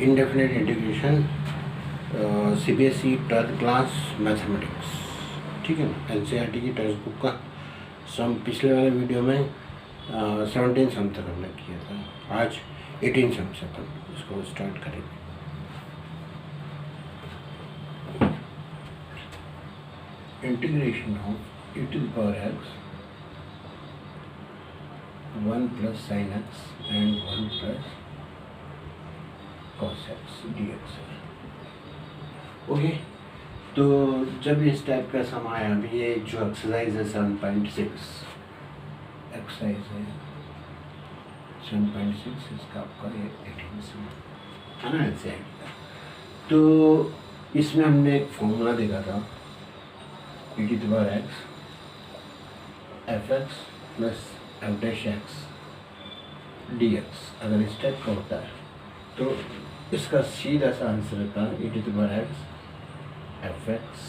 Indefinite integration CBSE 12th class mathematics, ठीक है ना। NCERT की टेक्स्ट बुक का सम पिछले वाले वीडियो में 17 सम तक हमने किया था। आज 18 सम से अपन इसको स्टार्ट करेंगे। Integration of e to the power x 1 plus sin x and 1 plus cos x dx है। ओके, तो जब इस टाइप का सम आया, अभी ये जो एक्सरसाइज है 7.6 एक्सरसाइज है 7.6, इसका आपका ये 18 सम है ना NCERT का। तो इसमें हमने एक फॉर्मूला देखा था e to the power x fx plus f dash x dx। अगर इस टाइप का होता है तो इसका सीधा सा आंसर रहता है e to the power x fx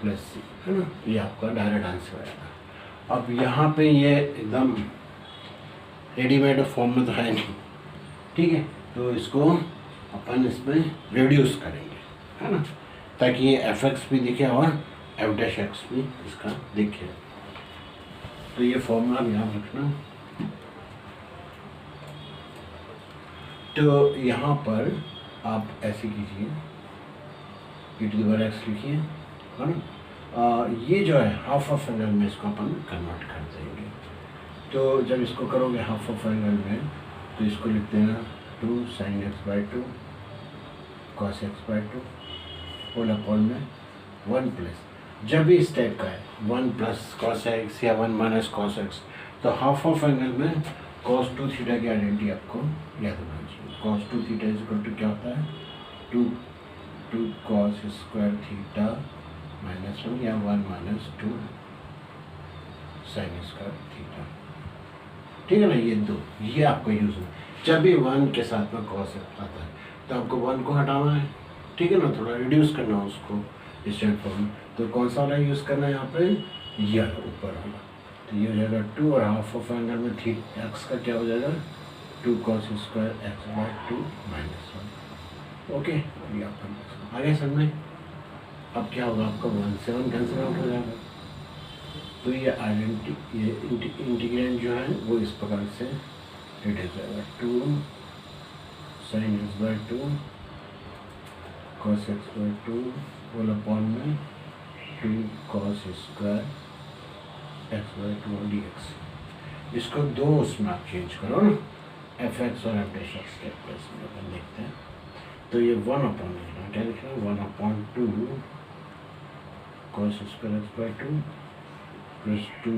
plus c, है ना। ये आपका डायरेक्ट आंसर आएगा। अब यहाँ पे ये एकदम रेडीमेड फॉर्म में तो है नहीं, ठीक है। तो इसको अपन इसमें रिड्यूस करेंगे, है ना, ताकि ये fx भी दिखे और f dash x भी इसका दिखे। तो ये फॉर्मूला याद रखना। तो यहाँ पर आप ऐसे कीजिए, e to the power x लिखिए, है ना। ये जो है हाफ ऑफ एंगल में इसको अपन कन्वर्ट कर देंगे। तो जब इसको करोगे हाफ ऑफ एंगल में, तो इसको लिख देना 2 sin x by 2 cos x by 2 whole upon में 1 प्लस, जब भी इस टाइप का है 1 प्लस cos x या 1 माइनस cos x, तो हाफ ऑफ एंगल में cos 2 थीटा की आइडेंटिटी आपको याद होना चाहिए। cos 2 theta is equal to क्या होता है 2 cos स्क्वायर थीटा माइनस 1 या 1 माइनस 2 sin स्क्वायर थीटा, ठीक है ना। ये दो, ये आपको यूज है जब भी 1 के साथ में cos आता है तो आपको 1 को हटाना है, ठीक है ना, थोड़ा रिड्यूस करना है उसको इस फॉर्म। तो कौन सा वाला यूज़ करना है यहाँ पे, ये ऊपर वाला। तो ये हो जाएगा 2 और हाफ ऑफ एंगल में x का क्या हो जाएगा 2 cos square x by 2 minus 1। Okay, ये आपका आगे समझ। अब क्या होगा आपका 1 से 1 कैंसिल आउट हो जाएगा। तो ये आइडेंटिटी, ये इंटीग्रेंड जो है वो इस प्रकार से रिड्यूस हो जाएगा 2 sin x by 2 cos x by 2 whole upon में 2 cos square x by 2 dx। इसको दो उसमें आप चेंज करो ना, fx और f dash x के प्लेस में अपन देखते हैं। तो ये 1 अपॉन लिखना, क्या लिखना 1 upon 2 cos square x by 2 plus 2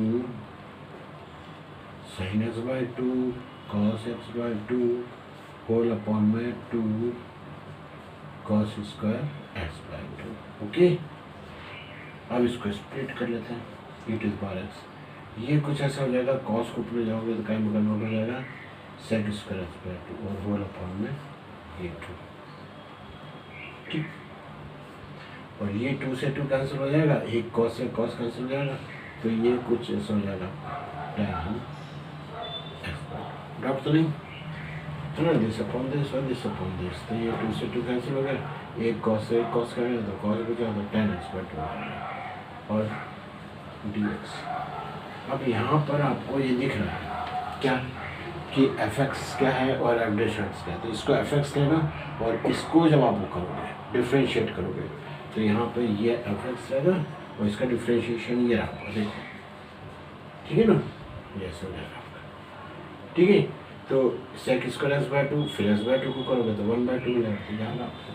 sin x by 2 cos x by 2 whole upon में 2 cos square x by 2। Okay, अब इसको स्प्लिट कर लेते हैं e to the power x। ये कुछ ऐसा हो जाएगा, cos को ऊपर जाओगे तो काय में कन्वर्ट हो जाएगा sec स्क्वायर x बाय 2 और होल अपॉन में ये 2, ठीक। और ये 2 से 2 कैंसिल हो जाएगा, एक cos से cos कैंसिल हो जाएगा, तो ये कुछ ऐसा हो जाएगा tan x बाय 2। ड्रॉप तो नहीं है ना, दिस अपॉन दिस और दिस अपॉन दिस। तो ये 2 से 2 कैंसिल हो गया, एक cos से cos करेंगे तो cos बचा तो tan x बाय 2 और dx। अब यहाँ पर आपको ये दिख रहा है क्या कि fx क्या है और f dash x क्या है। तो इसको fx लेना और इसको जब आप वो करोगे डिफ्रेंशिएट करोगे तो यहाँ पे ये fx रहेगा और इसका डिफ्रेंशिएशन ये रहा, देखो, ठीक है ना, ये ऐसा हो जाएगा आपका, ठीक है। तो sec स्क्वायर x बाय 2 फिर x बाय 2 को करोगे तो 1 बाय 2 मिलेगा, ध्यान आपको।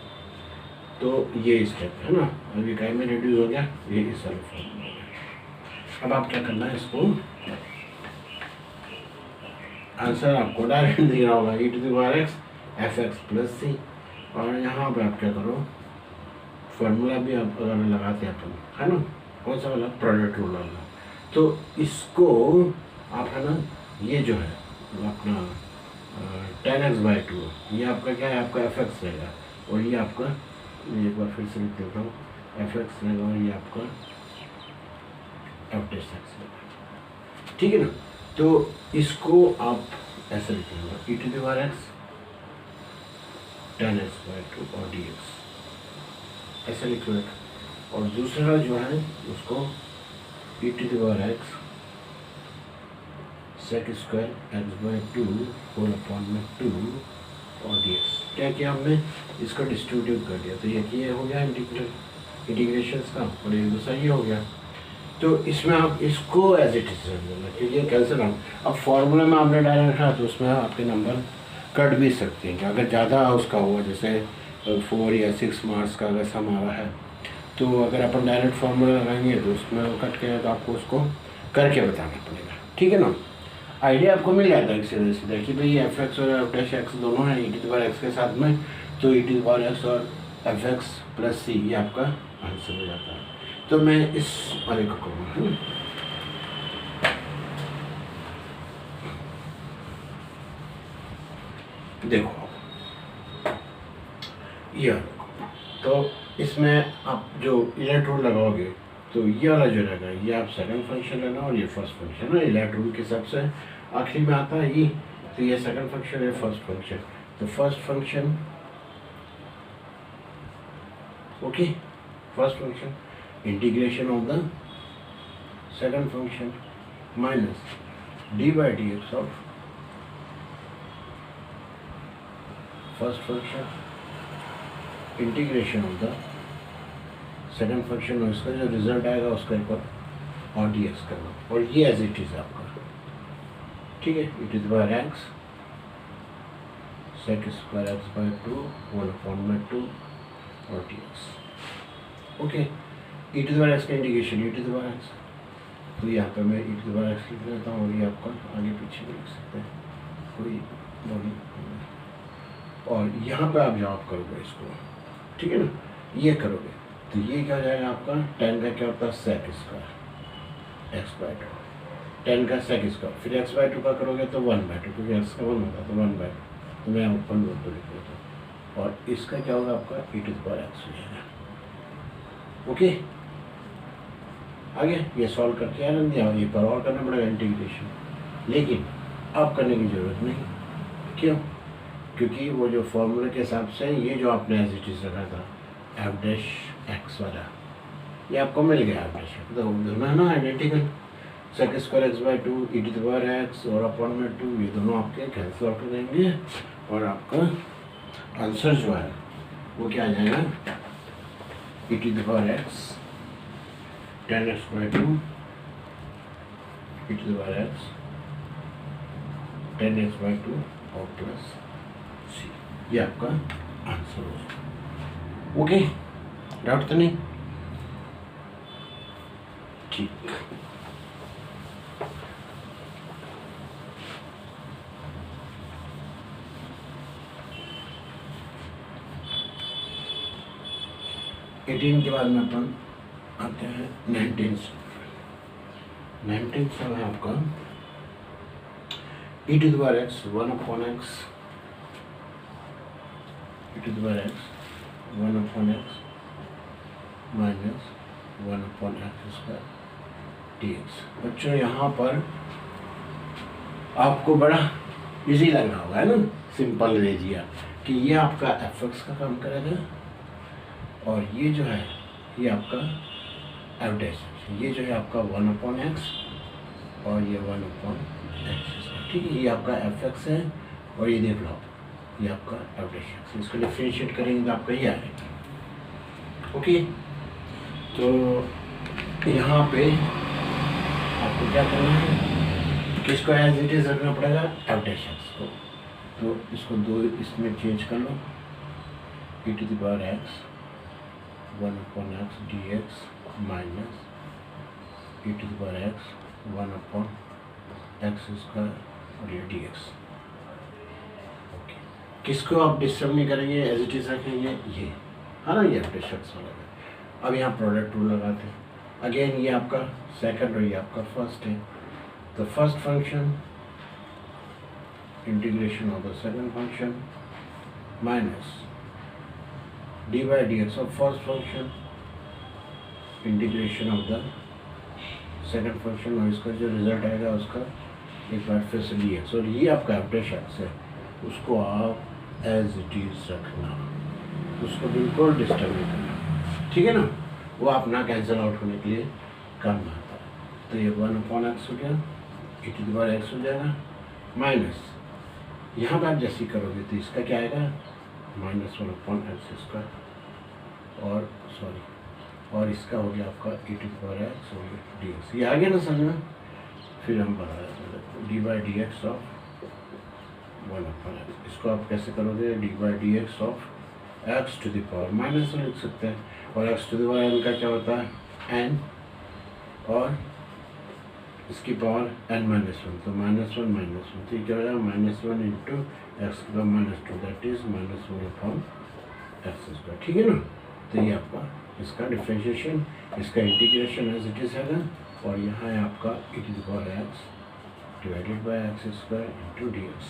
तो ये स्टेप है ना, अभी काय में रिड्यूस हो गया, ये इस वाले फॉर्म में हो गया। अब आप क्या करना है, इसको आंसर आपको डायरेक्ट दिख रहा होगा e to the power x fx plus c। और यहाँ पे आप क्या करो, फार्मूला भी आप अगर लगाते हैं अपन, है ना, कौन सा वाला प्रोडक्ट रूल वाला। तो इसको आप, है ना, ये जो है अपना tan x बाय 2, ये आपका क्या है, आपका fx रहेगा और ये आपका, एक बार फिर से लिख देता हूँ, fx रहेगा और ये आपका एफ डैश एक्स लगा, ठीक है ना। तो इसको आप ऐसे लिखेंगे e to the power x tan x by 2 और dx, ऐसे लिख लो। और दूसरा जो है उसको e to the power x sec square x by 2 whole upon में 2 और dx। क्या किया हमने, इसको डिस्ट्रीब्यूट कर दिया, तो ये हो गया इंटीग्रेशन का, और ये दूसरा ये हो गया। तो इसमें आप इसको एज इट इज रखना, क्योंकि ये कैंसिल आउट। अब फॉर्मूले में आपने डायरेक्ट रखा तो उसमें आपके नंबर कट भी सकते हैं, कि अगर ज़्यादा उसका हुआ, जैसे 4 या 6 मार्क्स का अगर सम आ रहा है, तो अगर अपन डायरेक्ट फॉर्मूला लगाएंगे तो उसमें कट के, तो आपको उसको करके बताना पड़ेगा, ठीक है ना। आइडिया आपको मिल जाता है सीधे सीधा कि भाई एफ एक्स और एफ डैश एक्स दोनों हैं ई टू द पावर एक्स के साथ में, तो ई टू द पावर एक्स और एफ एक्स प्लस सी, ये आपका आंसर हो जाता है। तो मैं इस वाले को कहूँगा, देखो ये, तो इसमें आप जो इलेक्ट्रोड लगाओगे तो ये वाला जो रहेगा ये आप सेकंड फंक्शन लेना, और ये फर्स्ट फंक्शन है। इलेक्ट्रोड के हिसाब से आखिरी में आता है ये, तो ये सेकंड फंक्शन है, फर्स्ट फंक्शन। तो first function, okay, first function integration of the second function minus D by D x of first function integration of the second function, और इसका जो रिजल्ट आएगा उसका ऊपर और डी एक्स करना, और ये एज इट इज आपका, ठीक है। It is by x sec square x by 2 whole upon में 2 और d x, okay. E to the power x का integration e to the power x, तो यहाँ पे मैं e to the power x लिख देता हूँ, और ये आपका आगे पीछे भी लिख सकते हैं, कोई प्रॉब्लम। और यहाँ पे आप जॉब करोगे इसको, ठीक है ना, ये करोगे तो ये क्या हो जाएगा आपका, टेन का क्या होता है sec square x by 2, tan का सेक स्क्वायर, फिर एक्स बाय 2 का करोगे तो 1/2, क्योंकि एक्स का 1 होता है तो 1/2, तो मैं ऊपर नोट तो लिख देता हूँ। और इसका क्या होगा आपका e to the power x हो जाएगा, ओके। आगे ये सॉल्व करके आनंद दिया, ये पर और करना पड़ेगा इंटीग्रेशन, लेकिन अब करने की ज़रूरत नहीं, क्यों, क्योंकि वो जो फॉर्मूले के हिसाब से ये जो आपने एज इट इज रखा था एफ डैश एक्स वाला, ये आपको मिल गया एफ डैश, तो दोनों है ना identical, sec square x by 2 e to the power x और अपॉन में 2, ये दोनों आपके कैंसिल आउट हो जाएंगे, और आपका आंसर जो है वो क्या आ जाएगा, e to the power x tan x by 2 e to the power x tan x by 2 और प्लस सी, ये आपका आंसर हो जाएगा, ओके। डाउट तो नहीं, ठीक। एटीन के बाद में अपन आते हैं 19 से है आपका e to the power x 1 upon x, e to the power x 1 upon x minus 1 upon x square d x. बच्चों यहाँ पर आपको बड़ा इजी लग रहा होगा, है ना, सिंपल रेजिया, कि ये आपका एफ एक्स का काम करेगा, और ये जो है ये आपका एफ डैश, ये जो है आपका 1 अपॉन एक्स और ये 1 अपॉन एक्स, ठीक है। ये आपका एफ एक्स है, और ये देख लो ये आपका एफ डैश एक्स, इसको डिफ्रेंशिएट करेंगे तो आपका ये आएगा, ओके। तो यहाँ पे आपको क्या करना है, किसको एज इट इज रखना पड़ेगा, एफ डैश एक्स को, तो इसको दो इसमें चेंज कर लो, e to the power x 1 upon x d x minus e to the power x 1 upon x square और ये डी एक्स, ओके। किसको आप डिस्टर्ब नहीं करेंगे, एज इट इज रखेंगे, ये है ना, ये एफ डैश एक्स वाला। अब यहाँ प्रोडक्ट रूल लगाते हैं, अगेन ये आपका सेकंड और ये आपका फर्स्ट है, तो first function integration of the second function minus D by D x of first function integration of the second function और इसका जो रिजल्ट आएगा उसका एक बार फिर से डी एक्स, और ये आपका एवरेज एक्स है, उसको आप एज इट इज रखना, उसको बिल्कुल डिस्टर्ब नहीं करना, ठीक है ना। वो अपना कैंसिल आउट होने के लिए काम आता है। तो ये 1/x हो गया, e⁻x हो जाएगा, माइनस यहाँ पर आप जैसे करोगे तो इसका क्या आएगा -1/x², और सॉरी, और इसका हो गया आपका e⁻x और dx, ये आ गया ना समझ में। फिर हम बढ़ा d/dx ऑफ 1/x, इसको आप कैसे करोगे, d/dx ऑफ x⁻, माइनस में लिख सकते हैं, और x⁻n का क्या होता है n, और इसकी पावर n-1, तो -1, तो ये क्या हो जाएगा -1 into x⁻², that is -1/x², ठीक है ना। तो ये आपका इसका डिफरेंशिएशन, इसका इंटीग्रेशन एज इट इज है ना, और यहाँ है आपका e⁻x divided by x² into dx,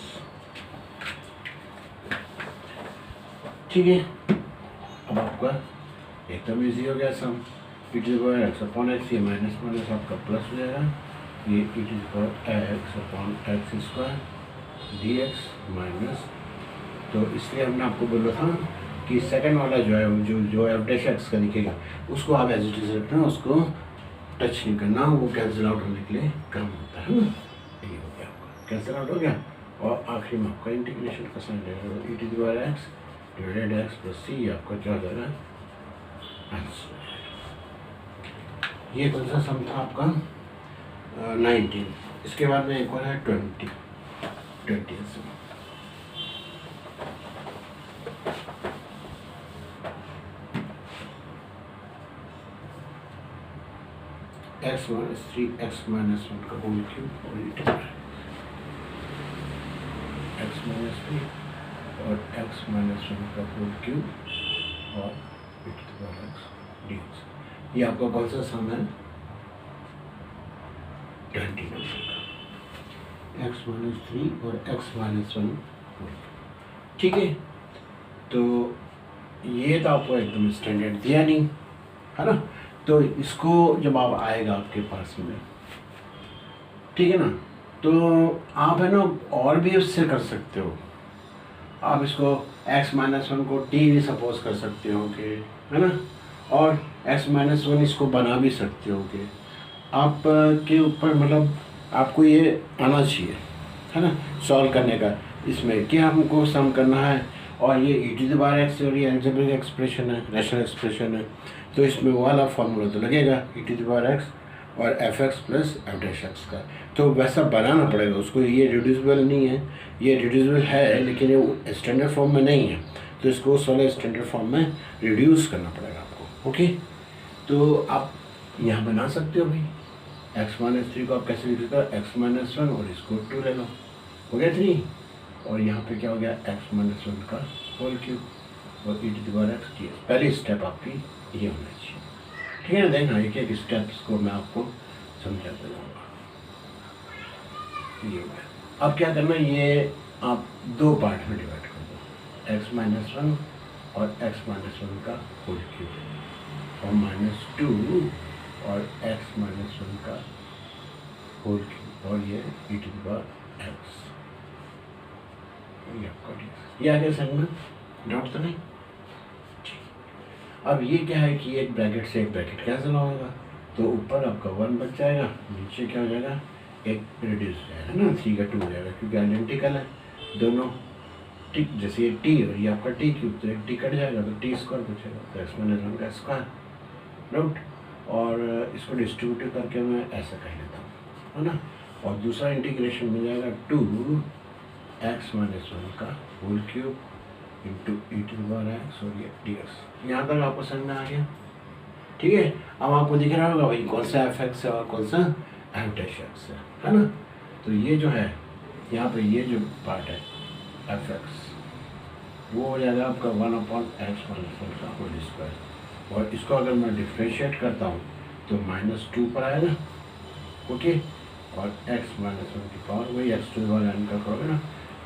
ठीक है। अब आपका एकदम इजी हो गया सम, e⁻x/x, ये माइनस आपका प्लस हो जाएगा, ये e⁻x/x² dx माइनस, तो इसलिए हमने आपको बोला था कि सेकंड वाला जो है जो एवरेज एक्स का दिखेगा उसको आप एज इट इज रखना, उसको टच नहीं करना, वो कैंसिल आउट होने के लिए काम होता है ना। ये हो गया आपका कैंसिल आउट हो गया, और आखिरी में आपका इंटीग्रेशन का साइन रहेगा, e⁻x divided x plus c, आपका क्या हो जाएगा आंसर। ये कौन सा सम था आपका 19। इसके बाद में एक और है 20 x-3x-1 का होल क्यूब और x-3 और x-1 का होल क्यूब और e⁻x dx, ये आपका कौन सा सम है 20 नंबर का, x-3 और x-1, ठीक है। तो ये तो आपको एकदम स्टैंडर्ड दिया नहीं है ना, तो इसको जब आप आएगा आपके पास में, ठीक है ना, तो आप है ना और भी उससे कर सकते हो, आप इसको x-1 को t भी सपोज कर सकते हो कि है ना, और x-1 इसको बना भी सकते हो कि आप के ऊपर, मतलब आपको ये आना चाहिए है ना सॉल्व करने का, इसमें क्या हमको सम करना है, और ये e⁻x और ये एल्जेब्रिक एक्सप्रेशन है, रैशनल एक्सप्रेशन है, तो इसमें वो वाला फॉर्मूला तो लगेगा e⁻x और fx प्लस f'(x) का, तो वैसा बनाना पड़ेगा उसको। ये रिड्यूसिबल नहीं है, ये रिड्यूसिबल है लेकिन ये स्टैंडर्ड फॉर्म में नहीं है, तो इसको उस वाले स्टैंडर्ड फॉर्म में रिड्यूस करना पड़ेगा आपको। ओके, तो आप यहाँ बना सकते हो भाई, x-3 को आप कैसे लिख सकते हो, x-1 और इसको 2 ले लो, हो गया 3, और यहाँ पे क्या हो गया x-1 का होल क्यूब और e⁻x dx। पहली स्टेप आपकी ये होना चाहिए, ठीक है ना। देखना एक एक स्टेप्स को मैं आपको समझाता जाऊँगा। ये हो गया, अब क्या करना, ये आप दो पार्ट में डिवाइड कर दो, x-1 और x-1 का होल क्यूब और -2 और x-1 का होल क्यूब और ये e⁻x, ये आ गया समझ में, डाउट तो नहीं। अब ये क्या है कि एक ब्रैकेट से एक ब्रैकेट कैंसिल होगा, तो ऊपर आपका 1 बच जाएगा, नीचे क्या हो जाएगा एक रिड्यूस हो जाएगा ना, 3 का 2 हो जाएगा, क्योंकि आइडेंटिकल है दोनों, ठीक। जैसे ये t और ये आपका t क्यूब, तो एक t कट जाएगा तो t² बचेगा, तो x-1 का स्क्वायर, राइट। और इसको डिस्ट्रीब्यूट करके मैं ऐसा कह लेता हूँ, है ना, और दूसरा इंटीग्रेशन मिल जाएगा 2x-1 का होल क्यूब इंटू e⁻x और ये dx। यहाँ तक आपको समझ में आ गया, ठीक है। अब आपको दिख रहा होगा भाई कौन सा f(x) है और कौन सा f'(x) है ना। तो ये जो है यहाँ पे ये जो पार्ट है f(x) वो हो जाएगा आपका 1/x-1 का होल स्क्वायर, और इसको अगर मैं डिफ्रेंशिएट करता हूँ तो -2 पर आएगा, ओके, और x-1 की पावर वही x⁻n का करोगे ना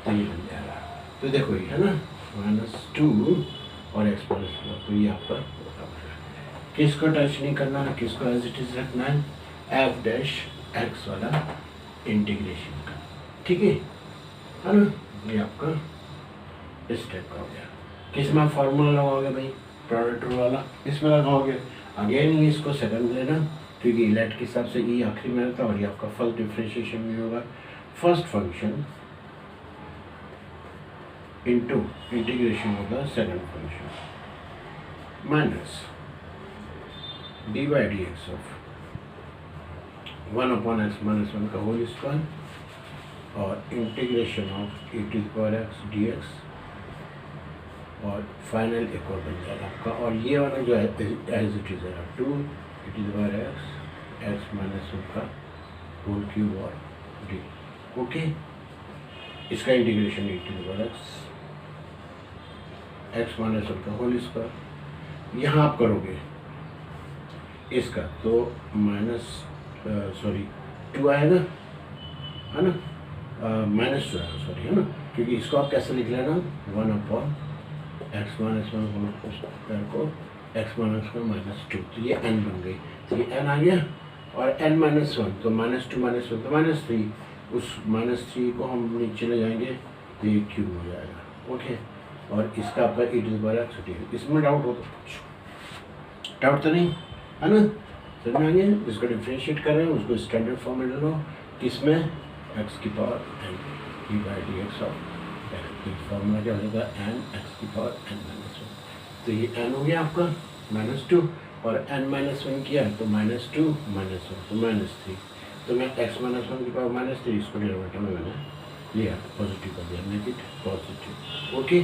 तो ये बन जाएगा। तो देखो ये है ना -2 और x+, तो ये आपका किसको टच नहीं करना है, किसको एज इट इज रखना है, एफ डैश एक्स वाला इंटीग्रेशन का, ठीक है ना। ये आपका इस टाइप का हो गया। किस में फॉर्मूला लगाओगे भाई, प्रोडक्ट रूल वाला इसमें लगाओगे। अगेन ये इसको सेकंड लेना, क्योंकि लेट के हिसाब से ये आखिरी में रहता है और ये आपका फर्स्ट डिफ्रेंशिएशन में होगा। First function into integration of the second function minus D by D x of 1/x minus 1 का होल स्क्वायर और इंटीग्रेशन ऑफ e⁻x dx और फाइनल एक और बन जाएगा आपका। और ये वाला जो है एज इट इज़ है 2e⁻x x माइनस 1 का होल क्यूब और डी। ओके, इसका इंटीग्रेशन e⁻x x माइनस 1 का होल स्क्वायर। यहाँ आप करोगे इसका तो टू आएगा, है ना, -2 आएगा, सॉरी, है ना, क्योंकि इसको आप कैसे लिख लेना 1/x माइनस 1 होल स्क्वायर को x माइनस 1 -2, तो ये n बन गई, तो ये n आ गया। और n माइनस 1 तो -2 माइनस 1 तो -3, उस -3 को हम नीचे ले जाएंगे तो ये क्यूब हो जाएगा। ओके, और इसका आपका e⁻x, इसमें डाउट हो तो पूछो, डाउट तो नहीं है ना, समझ में आ गया। इसको डिफ्रेंशिएट कर रहे हैं, उसको स्टैंडर्ड फॉर्म में डालो, किसमें x की power n D by D x of formula क्या हो जाएगा n x की पावर n माइनस 1, तो ये n हो गया आपका -2 और n माइनस 1 किया तो -2 माइनस 1 तो -3, तो मैं x माइनस 1 की पावर -3 इसको डिनोमिनेटर में मैंने लिया, पॉजिटिव कर दिया, मेक इट पॉजिटिव। ओके,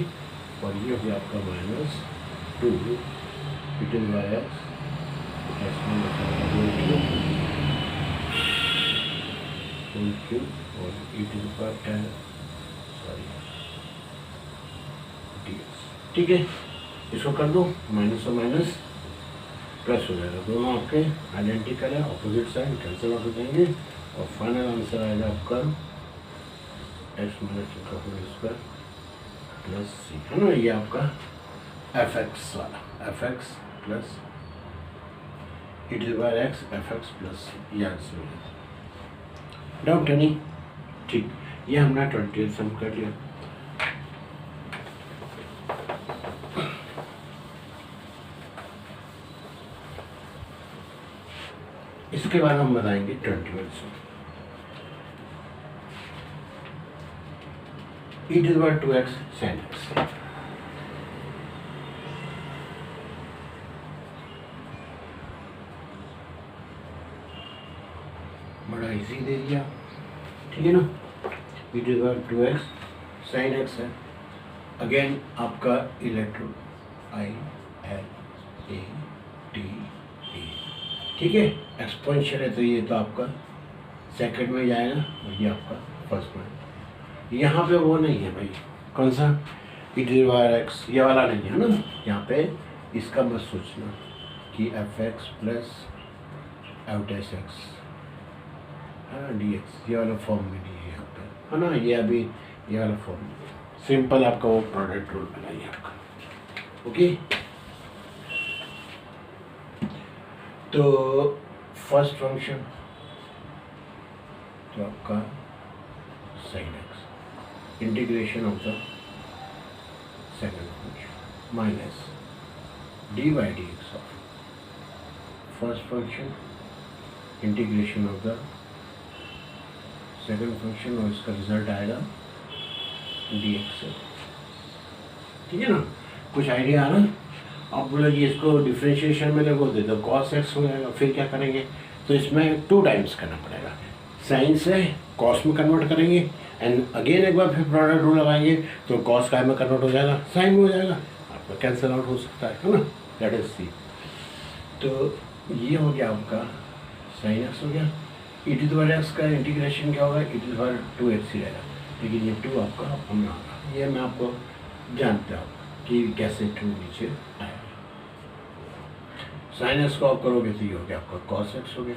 और ये हो गया आपका -2 e⁻x x माइनस 1 का होल क्यूब और e⁻n dx, ठीक है। इसको कर दो, माइनस और माइनस प्लस हो जाएगा, दोनों आपके आइडेंटिकल है, ऑपोजिट साइड कैंसिल आउट हो जाएंगे और फाइनल आंसर आएगा आपका x माइनस 1 का होल स्क्वायर प्लस c, है ना। ये आपका fx वाला fx plus e⁻x fx plus c, ये आंसर हो जाता है। डाउट है नहीं, ठीक, ये हमने 20 सम कर लिया। इसके बाद हम बताएंगे 21 सम। e⁻2x sin x, बड़ा इजी दे दिया, ठीक है ना। e⁻2x sin x है, अगेन आपका इलेक्ट्रो ILATE, ठीक है। एक्सपोनेंशियल है तो ये तो आपका सेकंड में जाएगा और ये आपका फर्स्ट में। यहाँ पे वो नहीं है भाई, कौन सा e⁻x, ये वाला नहीं है ना। यहाँ पे इसका मत सोचना कि fx प्लस f'(x) है ना dx, ये वाला फॉर्म में नहीं है यहाँ पे, है ना। ये अभी ये वाला फॉर्म सिंपल आपका वो प्रोडक्ट रूल बनाइए आपका। ओके, तो फर्स्ट फंक्शन तो आपका sin x, integration of the second function minus D by D x of first function, integration of the second function और इसका रिजल्ट आएगा dx, ठीक है ना। कुछ आइडिया आ रहा है। आप बोलोगे इसको डिफ्रेंशिएशन में लगो दे दो, cos x हो जाएगा, फिर क्या करेंगे, तो इसमें 2 टाइम्स करना पड़ेगा, साइन से कॉस में कन्वर्ट करेंगे एंड अगेन एक बार फिर प्रोडक्ट रूल लगाएंगे तो कॉस काय में कन्वर्ट हो जाएगा, साइन में हो जाएगा, आपका कैंसिल आउट हो सकता है ना, दैट इज सी। तो ये हो गया आपका साइन एक्स हो गया, e⁻x का इंटीग्रेशन क्या होगा, e⁻2x ही रहेगा, लेकिन ये 2 आपका अपना होगा, ये मैं आपको जानता हूँ कि कैसे 2 नीचे आएगा। साइन एक्स को आप करोगे तो ये हो गया आपका कॉस एक्स हो गया,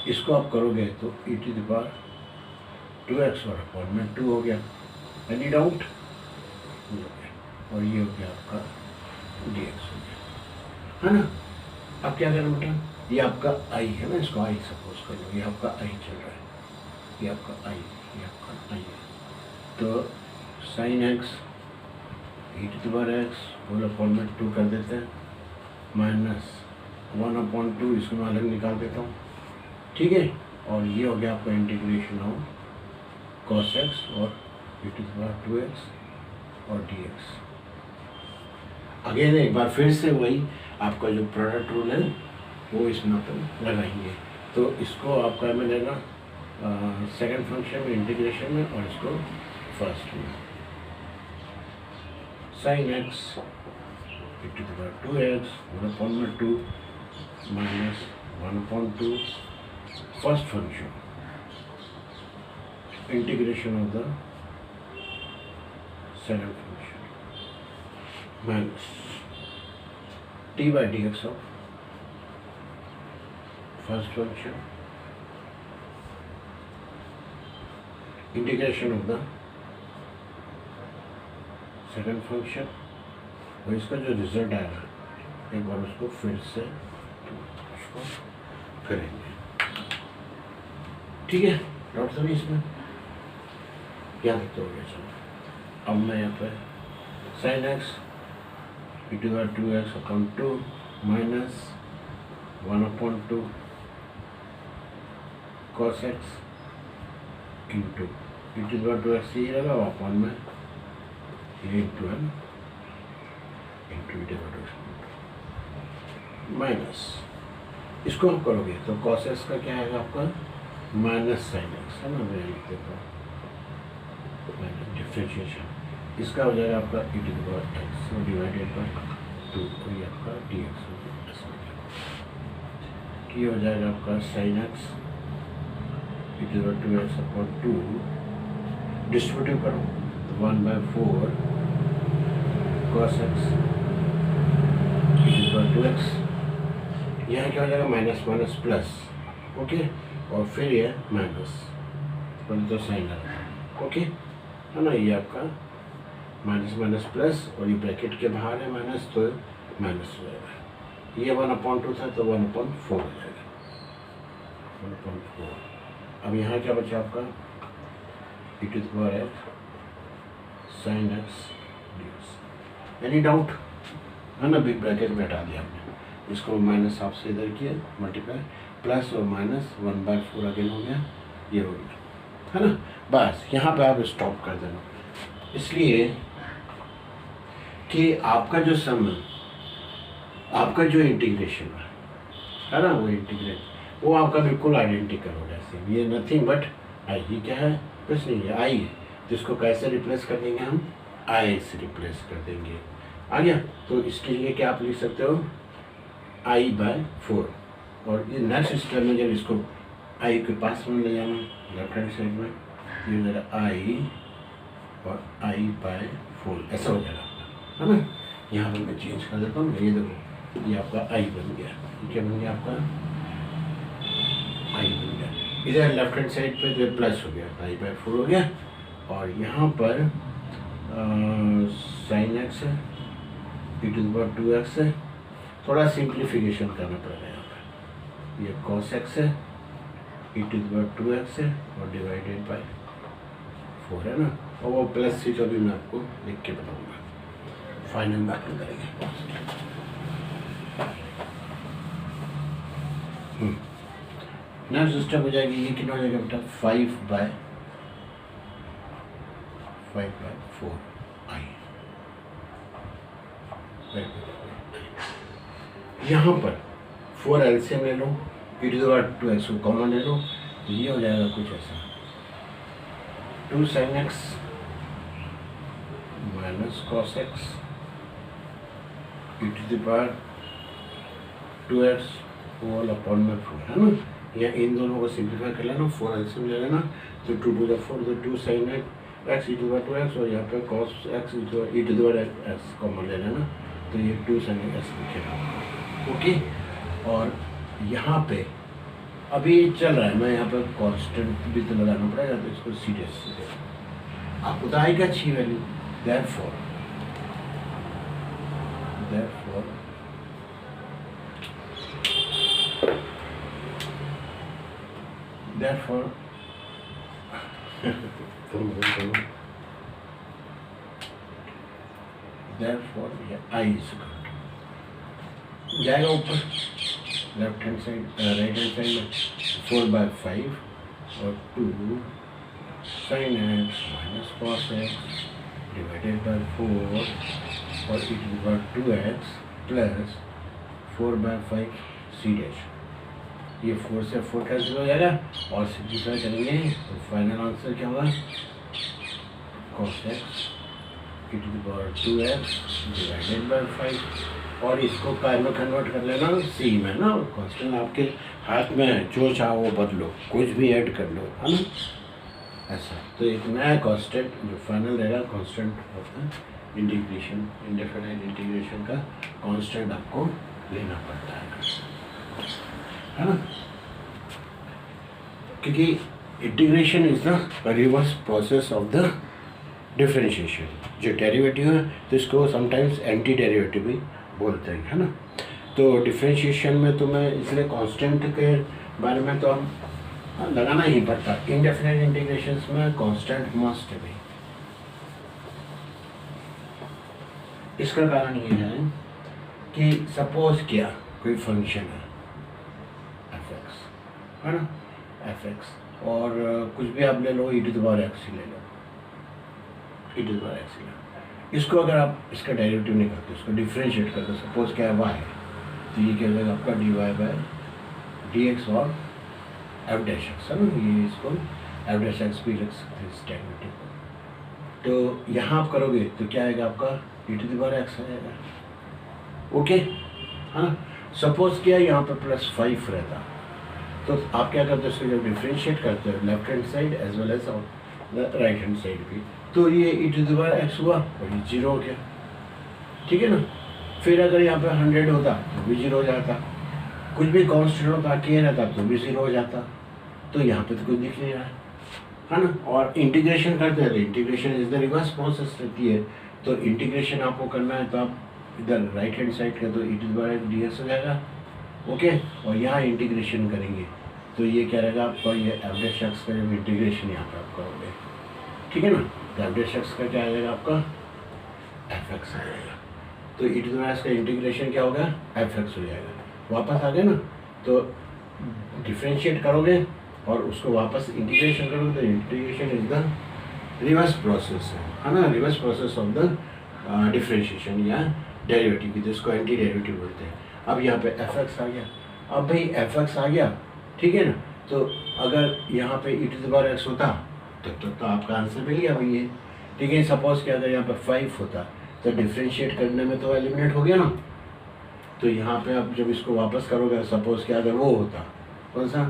इसको आप करोगे तो e⁻2x और अपॉन में 2 हो गया, एनी डाउट, और ये हो गया आपका dx हो गया, है ना। अब क्या करना बेटा, ये आपका आई है ना, इसको आई सपोज कर लो, ये आपका आई चल रहा है, ये आपका आई, ये आपका आई है। तो sine x e to the power x whole upon में 2 कर देते हैं, माइनस 1/2, इसको मैं अलग निकाल देता हूँ, ठीक है। और ये हो गया आपका इंटीग्रेशन ऑफ कॉस एक्स और ई टू द पावर 2x और dx। अगेन एक बार फिर से वही आपका जो प्रोडक्ट रूल है वो इसमें अपन लगाएंगे। तो इसको आपका मिलेगा सेकंड फंक्शन में, इंटीग्रेशन में, और इसको फर्स्ट में। Sine x e to the power 2x whole upon में 2 minus 1/2 first function, integration of the second function, minus t by dx of first function, integration of the second function, और इसका जो result आएगा एक बार उसको फिर से उसको करेंगे, ठीक है। डाउट तो नहीं इसमें, क्या देखते हो गया। चलो अब मैं यहाँ पर sine x e to the power 2x upon 2 minus 1/2 cos x into e to the power 2x ये लगा अपॉन में ये into n into e to the power 2x minus, इसको आप करोगे तो cos x का क्या आएगा आपका माइनस साइन एक्स है ना, मैं लिख देता हूँ डिफ्रेंशिएशन, इसका हो जाएगा आपका e to the power x divided by 2 और ये आपका dx हो जाएगा। ये हो जाएगा आपका sine x e to the power 2x upon 2, distributive करो 1/4 cos x e to the power 2x, यहाँ क्या हो जाएगा माइनस माइनस प्लस, ओके, और फिर ये माइनस, पहले तो साइन लगा, ओके है ना, ये आपका माइनस माइनस प्लस, और ये ब्रैकेट के बाहर है माइनस, तो माइनस हो जाएगा। ये 1/2 था तो 1/4 हो जाएगा, 1/4। अब यहाँ क्या बचा आपका e to the power x sin x dx। Any doubt है ना, बिग ब्रैकेट में हटा दिया हमने, इसको माइनस हाफ से इधर किया मल्टीप्लाई, प्लस और माइनस 1/4 अगेन हो गया, ये हो गया है ना। बस यहाँ पे आप स्टॉप कर देना, इसलिए कि आपका जो सम है, आपका जो इंटीग्रेशन है ना, वो इंटीग्रेट वो आपका बिल्कुल आइडेंटिकल हो जैसे, ये नथिंग बट आई, ये क्या है कुछ नहीं है, आई है, तो इसको कैसे रिप्लेस कर देंगे हम, आई से रिप्लेस कर देंगे, आ गया। तो इसके लिए क्या आप लिख सकते हो i/4, और ये नेक्स्ट स्टेप में जब इसको आई के पास में ले जाना लेफ्ट हैंड साइड में, ये हो जाएगा आई और i/4 ऐसा हो जाएगा है ना। यहाँ पर मैं चेंज कर देता हूँ, ये देखो ये आपका आई बन गया, ये क्या बन गया आपका आई बन गया, इधर लेफ्ट हैंड साइड पे जो प्लस हो गया i/4 हो गया, और यहाँ पर साइन एक्स है e to the power 2x है, थोड़ा सिंप्लीफिकेशन करना पड़ेगा यहाँ पर, ये cos x है e to the power 2x है और डिवाइडेड बाय 4 है ना, और वो प्लस सी का भी मैं आपको लिख के बताऊँगा, फाइनल में अप्लाई करेंगे। नेक्स्ट सिस्टम हो जाएगी, ये कितना हो जाएगा बेटा 5/4 आई, यहाँ पर 4 एलसीएम ले लो, e to the power 2x को कॉमन ले लो, तो ये हो जाएगा कुछ ऐसा 2 sin x minus cos x e to the power 2x whole upon में 4 है ना। या इन दोनों को सिंप्लीफाई कर लेना, 4 एलसीएम ले लेना, तो 2 to the 4 तो 2 sin x e to the power 2x, और यहाँ पे cos x e to the power x common ले लेना, तो ये 2 sin x लिखेगा, ओके। और यहाँ पे अभी चल रहा है, मैं यहाँ पे कांस्टेंट भी तो लगाना पड़ेगा, तो इसको सीधे सीधे आपको तो आएगा अच्छी value, therefore therefore therefore I is equal to जाएगा ऊपर left hand side right hand side में 4/5 और 2 sin x minus cos x divided by 4 और e to the power 2x plus 4/5 c dash। ये 4 से 4 कैंसिल हो जाएगा और सिंप्लीफाई करेंगे तो फाइनल आंसर क्या होगा cos x e to the power 2x divided by 5 और इसको काय में कन्वर्ट कर लेना सी में ना। कांस्टेंट आपके हाथ में है, जो चाहो वो बदलो, कुछ भी ऐड कर लो, है ना। ऐसा तो एक नया कांस्टेंट जो फाइनल रहेगा कांस्टेंट होता है इंटीग्रेशन, इंडेफिनाइट इंटीग्रेशन का कांस्टेंट आपको लेना पड़ता है ना, क्योंकि integration is the reverse process of the differentiation. जो डेरिवेटिव है तो इसको समटाइम्स एंटी डेरिवेटिव भी बोलते हैं, है ना। तो डिफरेंशिएशन में तो मैं इसलिए कांस्टेंट के बारे में तो हम लगाना ही पड़ता। इंडेफिनाइट इंटीग्रेशंस में कांस्टेंट मस्ट भी। इसका कारण ये है कि सपोज क्या कोई फंक्शन है fx, है ना, fx और कुछ भी आप ले लो e to the power x ही ले लो, e to the power x ही ले लो। इसको अगर आप इसका डेरिवेटिव नहीं करते, इसको डिफरेंशिएट करते, सपोज क्या है y, तो ये क्या हो जाएगा आपका dy/dx और f डैश x, है ना। ये इसको f डैश x भी रख सकते हैं इस डेरिवेटिव को। तो यहाँ आप करोगे तो क्या आएगा आपका e to the power x आएगा, ओके, है ना। सपोज क्या यहाँ पे +5 रहता तो आप क्या करते हो, इसको जब डिफरेंशिएट करते हो left hand side as well as right hand side भी, तो ये e to the power x हुआ और ये 0 हो गया, ठीक है ना। फिर अगर यहाँ पे 100 होता तो भी 0 हो जाता, कुछ भी कांस्टेंट होता k रहता तो भी 0 हो जाता। तो यहाँ पे तो कुछ दिख नहीं रहा है ना। और इंटीग्रेशन करते हैं तो integration is the reverse process रहती है। तो इंटीग्रेशन आपको करना है तो आप इधर राइट हैंड साइड का तो e to the power x dx हो जाएगा, ओके। और यहाँ इंटीग्रेशन करेंगे तो ये क्या रहेगा आपका, ये f डैश x का जब इंटीग्रेशन यहाँ पे आप करोगे, ठीक है ना, तो f डैश x का क्या आ जाएगा आपका fx आ जाएगा। तो e to the power x का इंटीग्रेशन क्या होगा fx हो जाएगा, वापस आ गया ना। तो डिफरेंशिएट करोगे और उसको वापस इंटीग्रेशन करोगे तो integration is the reverse process है ना, reverse process of the differentiation या डेरिवेटिव की, जिसको एंटी डेरिवेटिव बोलते हैं। अब यहाँ पे fx आ गया, अब भाई fx आ गया, ठीक है ना। तो अगर यहाँ पे e to the power x होता तो आपका आंसर मिल गया भाई ये, ठीक है। सपोज कि अगर यहाँ पे 5 होता तो डिफरेंशिएट करने में तो एलिमिनेट हो गया ना। तो यहाँ पे अब जब इसको वापस करोगे, सपोज कि अगर वो होता कौन सा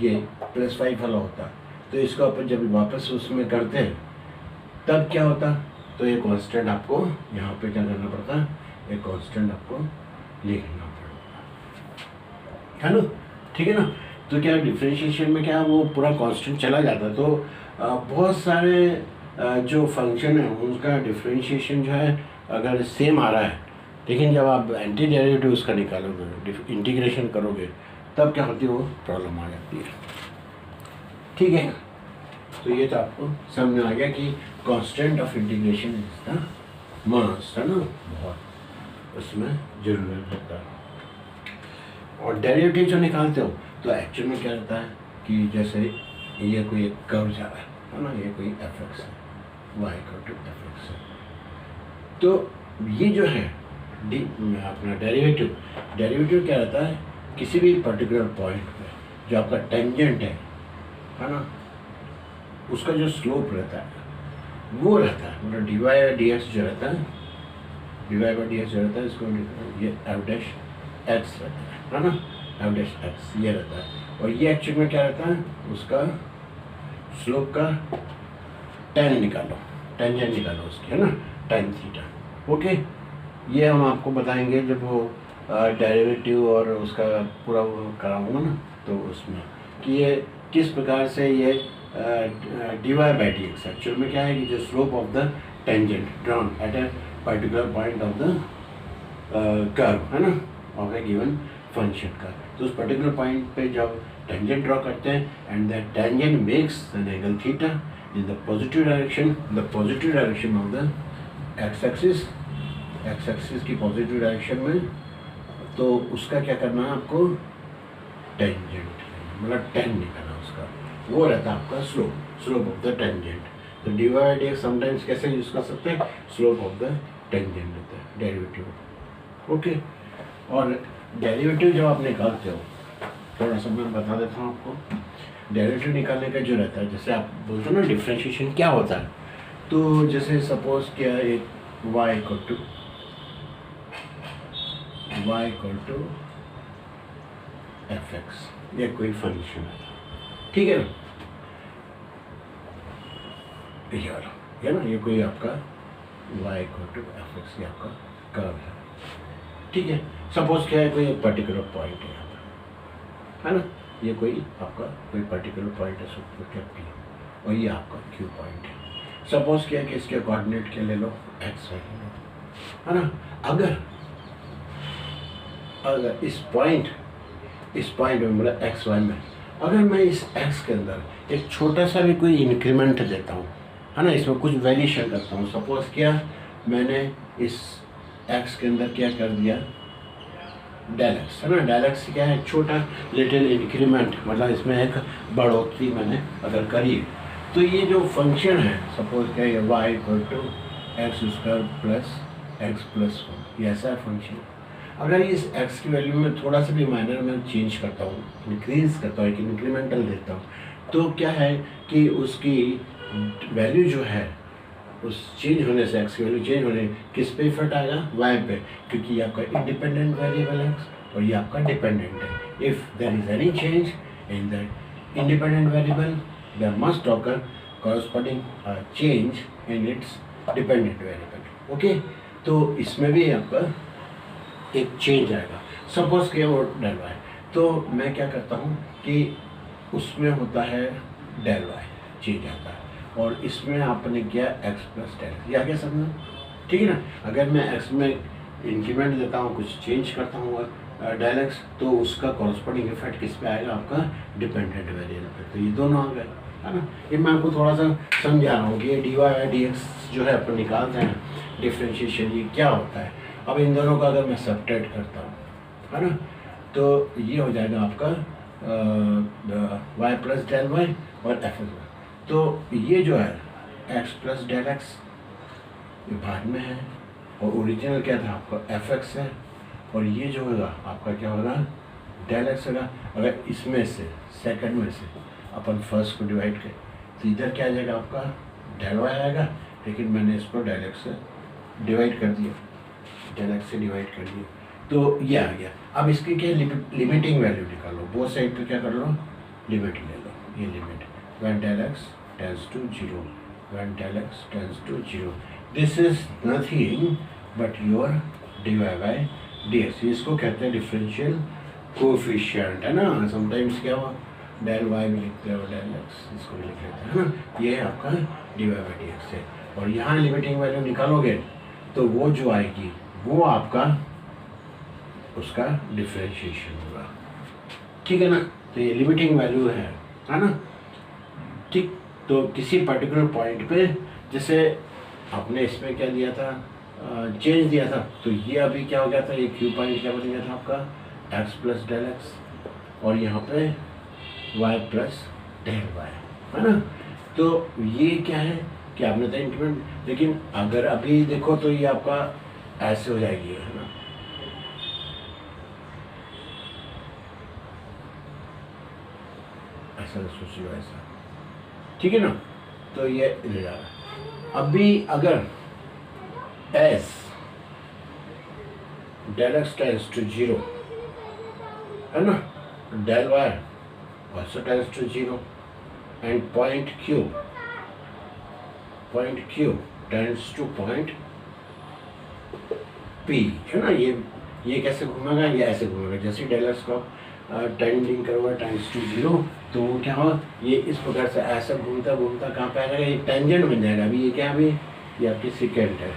ये +5 वाला होता, तो इसको अपन जब वापस उसमें करते हैं तब क्या होता, तो ये कांस्टेंट आपको यहाँ पे क्या करना पड़ता, ये कांस्टेंट आपको लिखना पड़ता, है ना, ठीक है ना। तो क्या डिफरेंशिएशन में क्या वो पूरा कांस्टेंट चला जाता। तो बहुत सारे जो फंक्शन है उनका डिफरेंशिएशन जो है अगर सेम आ रहा है, लेकिन जब आप एंटी डेरिवेटिव उसका निकालोगे, इंटीग्रेशन करोगे, तब क्या होती है वो प्रॉब्लम आ जाती है, ठीक है। तो ये तो आपको समझ में आ गया कि constant of integration is the must, है ना, बहुत उसमें जरूरत रहता है। और डेरिवेटिव जो निकालते हो तो एक्चुअल में क्या रहता है कि जैसे ये कोई एक कर्व जा रहा है ना, ये कोई fx है, y = fx है, तो ये जो है अपना डेरिवेटिव क्या रहता है, किसी भी पर्टिकुलर पॉइंट पे जो आपका टेंजेंट है ना, उसका जो स्लोप रहता है वो रहता है, मतलब dy/dx जो रहता है, dy/dx जो रहता है, इसको ये f डैश x रहता है ना, f डैश x ये रहता है। और ये एक्चुअल में क्या रहता है, उसका स्लोप का tan निकालो, टेंजेंट निकालो उसकी, है ना, tan थीटा, ओके। ये हम आपको बताएंगे जब वो डेरिवेटिव और उसका पूरा वो कराऊंगा ना, तो उसमें कि ये किस प्रकार से ये dy/dx एक्चुअल में क्या है कि जो slope of the tangent drawn at a particular point of the curve, है ना, ऑफ ए गिवन फंक्शन का। तो उस पर्टिकुलर पॉइंट पे जब टेंजेंट ड्रॉ करते हैं and that tangent makes an angle theta in the positive direction of the x axis की पॉजिटिव डायरेक्शन में, तो उसका क्या करना है आपको, टेंजेंट मतलब टेन निकालना उसका, वो रहता है आपका स्लोप ऑफ द टेंजेंट। तो dy बाई dx समटाइम्स कैसे यूज कर सकते हैं, स्लोप ऑफ द टेंजेंट रहता है, डेरिवेटिव। ओके, और डेरिवेटिव जब आप निकालते हो, थोड़ा सा मैं बता देता हूँ आपको। डेरिवेटिव निकालने का जो रहता है, जैसे आप बोलते हो ना डिफ्रेंशिएशन क्या होता है, तो जैसे सपोज क्या एक y इक्वल टू fx, ये कोई फंक्शन है, ठीक है ना, ये वाला है ना, ये कोई आपका y इक्वल टू fx, ये आपका कर्व है, ठीक है। सपोज क्या है, कोई एक पर्टिकुलर पॉइंट है यहाँ पर, है ना, ये कोई आपका कोई पर्टिकुलर पॉइंट है, सपोज क्या P, और ये आपका Q पॉइंट है। सपोज क्या है कि इसके कोऑर्डिनेट के ले लो x y ले लो, है ना। अगर इस पॉइंट में मतलब एक्स वाई में, अगर मैं इस x के अंदर एक छोटा सा भी कोई इंक्रीमेंट देता हूँ, है ना, इसमें कुछ वैल्यूशन करता हूँ, सपोज क्या मैंने इस x के अंदर क्या कर दिया, डेल एक्स, है ना, डेल एक्स क्या है, छोटा लिटिल इंक्रीमेंट, मतलब इसमें एक बढ़ोतरी मैंने अगर करी, तो ये जो फंक्शन है, सपोज क्या ये y equal to x square plus x plus one, ये ऐसा है फंक्शन। अगर इस x की वैल्यू में थोड़ा सा भी माइनर में चेंज करता हूँ, इंक्रीज करता हूँ, एक इंक्रीमेंटल देता हूँ, तो क्या है कि उसकी वैल्यू जो है, उस चेंज होने से x की वैल्यू चेंज होने किस पे इफेक्ट आएगा, y पे, क्योंकि ये आपका इंडिपेंडेंट वेरिएबल है और ये आपका डिपेंडेंट है। If there is any change in the independent variable, there must occur corresponding change in its dependent variable. Okay, तो इसमें भी आपका एक चेंज आएगा। सपोज कि वो डेल वाई, तो मैं क्या करता हूँ कि उसमें होता है डेल वाई चेंज आता है, और इसमें आपने किया एक्स प्लस डेल, ये आगे समझना, ठीक है ना। अगर मैं एक्स में इंक्रीमेंट देता हूँ, कुछ चेंज करता हूँ डेल एक्स, तो उसका कॉरस्पॉन्डिंग इफेक्ट किस पे आएगा, आपका डिपेंडेंट वेरिएबल पे। तो ये दोनों आ गए, है ना। ये मैं आपको थोड़ा सा समझा रहा हूँ कि ये dy बाई dx जो है अपन निकालते हैं डिफ्रेंशिएशन, ये क्या होता है। अब इन दोनों का अगर मैं सब्ट्रैक्ट करता हूँ, है ना, तो ये हो जाएगा आपका y प्लस डेल वाई और एफ एस वाई। तो ये जो है x प्लस डेल एक्स ये बाद में है, और ओरिजिनल क्या था आपका एफ एक्स है, और ये जो होगा आपका क्या होगा, डेल एक्स होगा। अगर इसमें से सेकंड में से अपन फर्स्ट को डिवाइड करें, तो इधर क्या आ जाएगा आपका डेल वाई आएगा, लेकिन मैंने इसको डेल एक्स से डिवाइड कर दिया, डेल एक्स से डिवाइड कर दिया, तो ये आ गया। अब इसकी क्या लिमिटिंग वैल्यू निकालो, बोथ साइड पे क्या कर लो, लिमिट ले लो, ये limit when del x tends to zero, when del x tends to zero, this is nothing but your dy by dx। इसको कहते हैं डिफरेंशियल कोएफिशिएंट, है ना। समटाइम्स क्या हुआ डेल वाई भी लिखते हैं और डेल एक्स इसको भी लिख लेते हैं, है ना। ये है आपका dy बाई dx है, और यहाँ लिमिटिंग वैल्यू निकालोगे तो वो जो आएगी वो आपका उसका डिफरेंशिएशन होगा, ठीक है ना। तो ये लिमिटिंग वैल्यू है ना, ठीक। तो किसी पर्टिकुलर पॉइंट पे जैसे आपने इसमें क्या दिया था, चेंज दिया था, तो ये अभी क्या हो गया था, ये क्यू पॉइंट क्या बन गया था आपका एक्स प्लस डेल एक्स, और यहाँ पे वाई प्लस डेल वाई, है ना। तो ये क्या है कि आपने तो इंक्रीमेंट, लेकिन अगर अभी देखो तो ये आपका ऐसे हो जाएगी, है ना, ऐसा सोच लो, ऐसा, ठीक है ना। तो ये इधर जा रहा है। अभी अगर as del x tends to zero, है ना, del y also tends to zero, and point Q tends to point P, है ना। ये कैसे घूमेगा, ये ऐसे घूमेगा, जैसे डेल एक्स को टेंडिंग करोगे टाइम्स टू जीरो, तो वो क्या होगा, ये इस प्रकार से ऐसा घूमता घूमता कहाँ पे आ जाएगा, ये टेंजेंट बन जाएगा। अभी ये क्या, अभी ये आपकी सेकेंड है,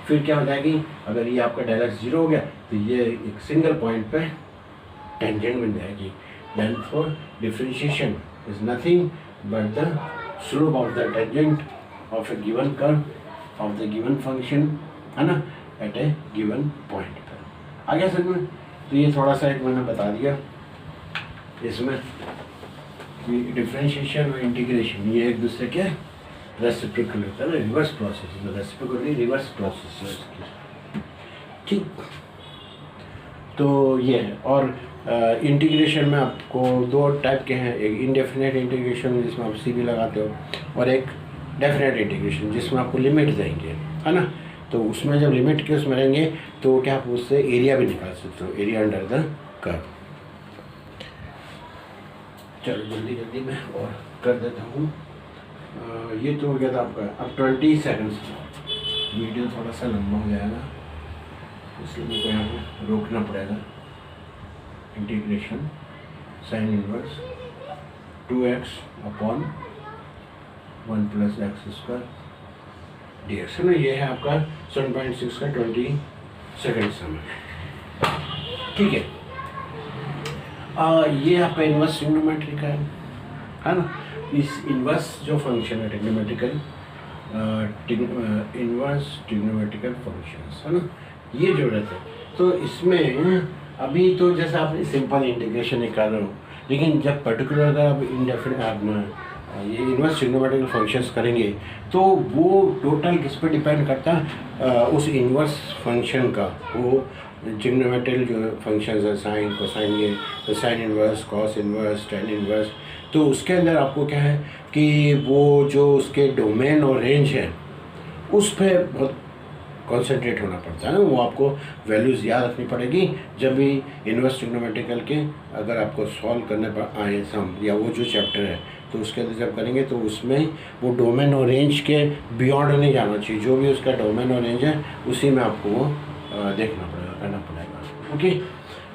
फिर क्या हो जाएगी, अगर ये आपका डेल एक्स जीरो हो गया, तो ये एक सिंगल पॉइंट पे टेंजेंट बन जाएगी। Then for differentiation is nothing but the slope of the tangent of a given curve of the given function, है ना, एट ए गिवन पॉइंट पर। आ गया समझ में? तो ये थोड़ा सा एक मैंने बता दिया इसमें कि डिफरेंशिएशन और इंटीग्रेशन ये एक दूसरे के रेसिप्रोकल होता है ना, रिवर्स प्रोसेस, रेसिप्रोकल नहीं, रिवर्स प्रोसेस है इसकी। ठीक, तो ये है। और इंटीग्रेशन में आपको दो टाइप के हैं, एक इनडेफिनेट इंटीग्रेशन जिसमें आप सी भी लगाते हो, और एक डेफिनेट इंटीग्रेशन जिसमें आपको लिमिट देंगे, है ना। तो उसमें जब लिमिट के उसमें रहेंगे तो क्या आप उससे एरिया भी निकाल सकते हो, एरिया अंडर द कर्व। चलो जल्दी जल्दी मैं और कर देता हूँ। ये तो हो गया था आपका। अब 20 सेकंड्स, वीडियो थोड़ा सा लंबा हो जाएगा इसलिए मेरे को यहाँ पे रोकना पड़ेगा। Integration sine inverse 2x upon 1 plus x square dx है ना। ये है आपका 7.6 का 20 सेकेंड समय। ठीक है, ये आपका इन्वर्स ट्रिग्नोमेट्री का है ना। इस इन्वर्स जो फंक्शन है ट्रिग्नोमेट्रिकल, इन्वर्स ट्रिग्नोमेट्रिकल फंक्शंस, है ना, ये जो रहते हैं। तो इसमें अभी तो जैसे आप सिंपल इंटीग्रेशन ही कर रहे हो, लेकिन जब पर्टिकुलर अगर आप इंडेफिनिट आप ये इन्वर्स ट्रिग्नोमेट्रिकल फंक्शंस करेंगे तो वो टोटल किस पे डिपेंड करता है, उस इन्वर्स फंक्शन का। वो ट्रिग्नोमेट्रिकल जो फंक्शंस है, साइन कोसाइन, ये तो sign inverse, cos inverse, tan inverse, तो उसके अंदर आपको क्या है कि वो जो उसके डोमेन और रेंज है उस पर बहुत कॉन्सेंट्रेट होना पड़ता है। वो आपको वैल्यूज़ याद रखनी पड़ेगी जब भी इन्वर्स ट्रिग्नोमेट्रिकल के अगर आपको सॉल्व करने पर आए सम या वो जो चैप्टर है, तो उसके अंदर जब करेंगे तो उसमें वो डोमेन और रेंज के बियॉन्ड नहीं जाना चाहिए। जो भी उसका डोमेन और रेंज है उसी में आपको वो देखना पड़ेगा, करना पड़ेगा। ओके,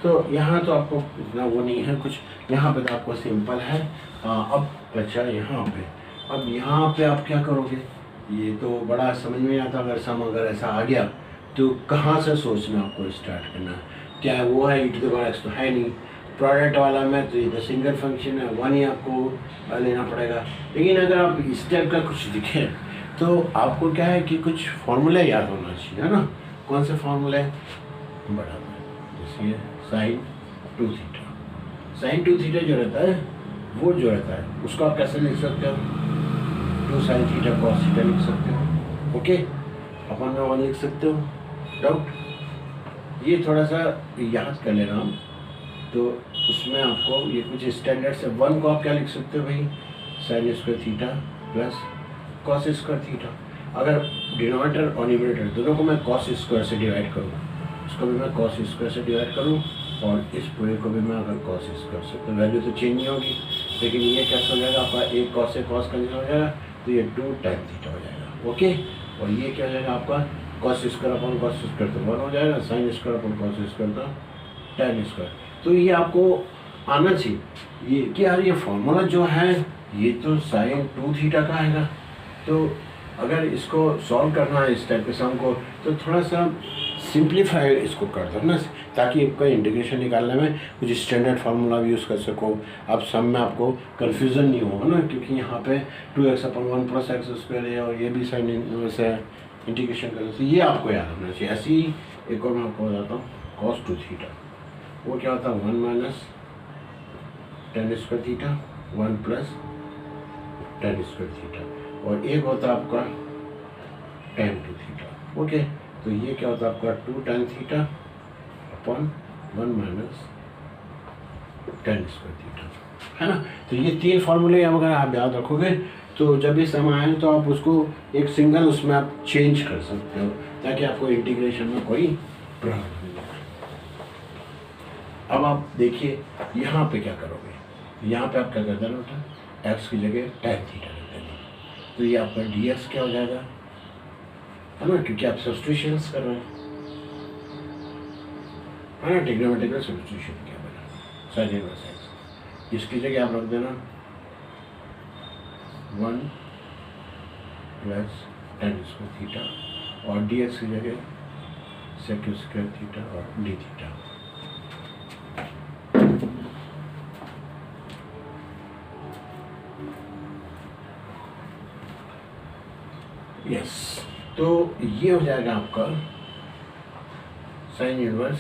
तो यहाँ तो आपको इतना वो नहीं है कुछ, यहाँ पे तो आपको सिंपल है। अब बचा यहाँ पे, अब यहाँ पे आप क्या करोगे, ये तो बड़ा समझ में आता। अगर सम अगर ऐसा आ गया तो कहाँ से सोचना आपको स्टार्ट करना, क्या वो है e⁻x तो है नहीं, प्रोडक्ट वाला में तो ये तो सिंगल फंक्शन है, वन ही आपको लेना पड़ेगा। लेकिन अगर आप इस टाइप का कुछ दिखे तो आपको क्या है कि कुछ फॉर्मूले याद होना चाहिए, है ना। कौन से फॉर्मूले, बड़ा जैसे ये साइन 2 थीटा, साइन 2 थीटा जो रहता है वो जो रहता है उसको आप कैसे लिख सकते हो, 2 साइन थीटा कॉस थीटा लिख सकते हो। ओके, अपन में 1 लिख सकते हो, डाउट। ये थोड़ा सा याद कर लेना हम, तो उसमें आपको ये कुछ स्टैंडर्ड से 1 को आप क्या लिख सकते हो भाई, sine square theta plus cos square theta. अगर डिनोमिनेटर और न्यूमरेटर दोनों को मैं कॉस स्क्वायर से डिवाइड करूँ, इसको भी मैं कॉस स्क्वायर से डिवाइड करूँ और इस पूरे को भी मैं अगर कॉस स्क्वायर से, तो वैल्यू तो चेंज नहीं होगी, लेकिन ये कैसे हो जाएगा आपका, एक कॉस से कॉस कैंसिल हो जाएगा तो ये 2 tan थीटा हो जाएगा। ओके, और ये क्या हो जाएगा आपका cos square upon cos square तो 1 हो जाएगा, sine square upon cos square तो tan स्क्वायर। तो ये आपको आना चाहिए ये कि यार ये फॉर्मूला जो है ये तो साइन 2 थीटा का आएगा। तो अगर इसको सॉल्व करना है इस टाइप के सम को तो थोड़ा सा सिंप्लीफाई इसको कर दो ना, ताकि आपका इंटीग्रेशन निकालने में कुछ स्टैंडर्ड फार्मूला भी यूज़ कर सको। अब सम में आपको कन्फ्यूज़न नहीं होगा ना, क्योंकि यहाँ पे 2x upon 1 plus x square है और ये भी साइन इनवर्स है, इंटीग्रेशन करने से ये आपको याद रखना चाहिए। ऐसी एक और मैं आपको बताता हूँ, कॉस 2 थीटा वो क्या होता है 1 minus tan square theta 1 plus tan square theta, और एक होता है आपका tan 2 थीटा। ओके, तो ये क्या होता है आपका 2 tan theta upon 1 minus tan square theta, है ना। तो ये 3 फार्मूले अगर आप याद रखोगे तो जब भी समय आए तो आप उसको एक सिंगल उसमें आप चेंज कर सकते हो, ताकि आपको इंटीग्रेशन में कोई प्रॉब्लम नहीं आए। अब आप देखिए यहाँ पे क्या करोगे, यहाँ पे आप क्या कर देना बेटा, एक्स की जगह tan थीटा रख देना, तो ये आपका dx क्या हो जाएगा, है ना, क्योंकि आप सब्स्टिट्यूशंस कर रहे हैं, है ना। ट्रिग्नोमेट्रिकल सब्स्टिट्यूशन क्या बना, साइन इनवर्स एक्स, इसकी जगह आप रख देना 1 प्लस tan स्क्वायर थीटा और dx की जगह सेक स्क्वायर थीटा और d थीटा। यस, तो ये हो जाएगा आपका साइन इनवर्स